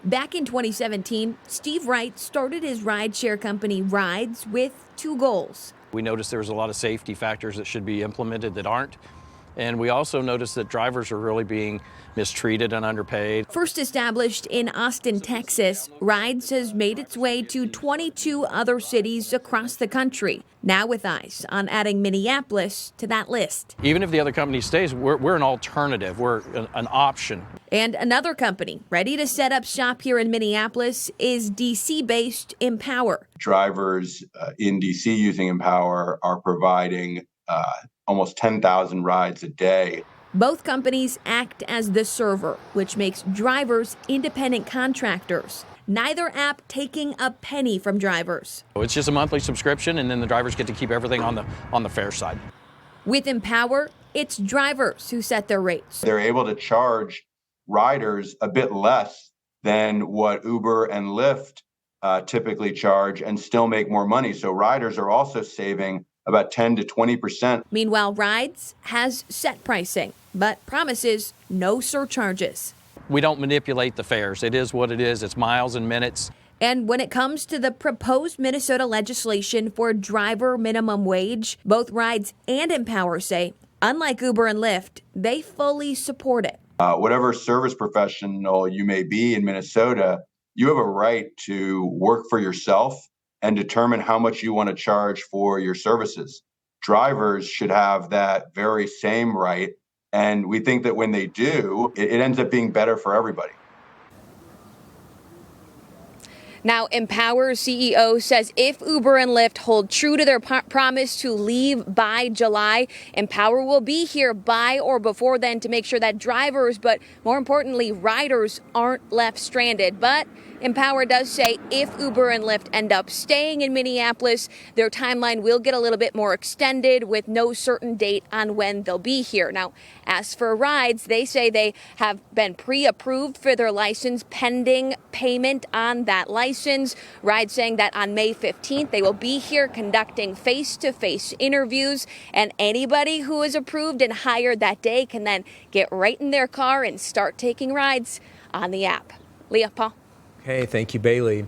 Back in 2017, Steve Wright started his rideshare company Rides with two goals. We noticed there was a lot of safety factors that should be implemented that aren't. And we also noticed that drivers are really being mistreated and underpaid. First established in Austin, Texas, Rides has made its way to 22 other cities across the country, now with eyes on adding Minneapolis to that list. Even if the other company stays, we're an alternative. We're an option. And another company ready to set up shop here in Minneapolis is DC-based Empower. Drivers in DC using Empower are providing almost 10,000 rides a day. Both companies act as the server, which makes drivers independent contractors. Neither app taking a penny from drivers. It's just a monthly subscription, and then the drivers get to keep everything on the fare side. With Empower, it's drivers who set their rates. They're able to charge riders a bit less than what Uber and Lyft typically charge and still make more money. So riders are also saving about 10 to 20%. Meanwhile, Rides has set pricing, but promises no surcharges. We don't manipulate the fares. It is what it is. It's miles and minutes. And when it comes to the proposed Minnesota legislation for driver minimum wage, both Rides and Empower say, unlike Uber and Lyft, they fully support it. Whatever service professional you may be in Minnesota, you have a right to work for yourself and determine how much you want to charge for your services. Drivers should have that very same right. And we think that when they do, it ends up being better for everybody. Now, Empower's CEO says if Uber and Lyft hold true to their promise to leave by July, Empower will be here by or before then to make sure that drivers, but more importantly, riders aren't left stranded. But Empower does say if Uber and Lyft end up staying in Minneapolis, their timeline will get a little bit more extended with no certain date on when they'll be here. Now, as for Rides, they say they have been pre-approved for their license pending payment on that license. Rides saying that on May 15th, they will be here conducting face-to-face interviews, and anybody who is approved and hired that day can then get right in their car and start taking rides on the app. Leah, Paul. Hey, thank you, Bailey.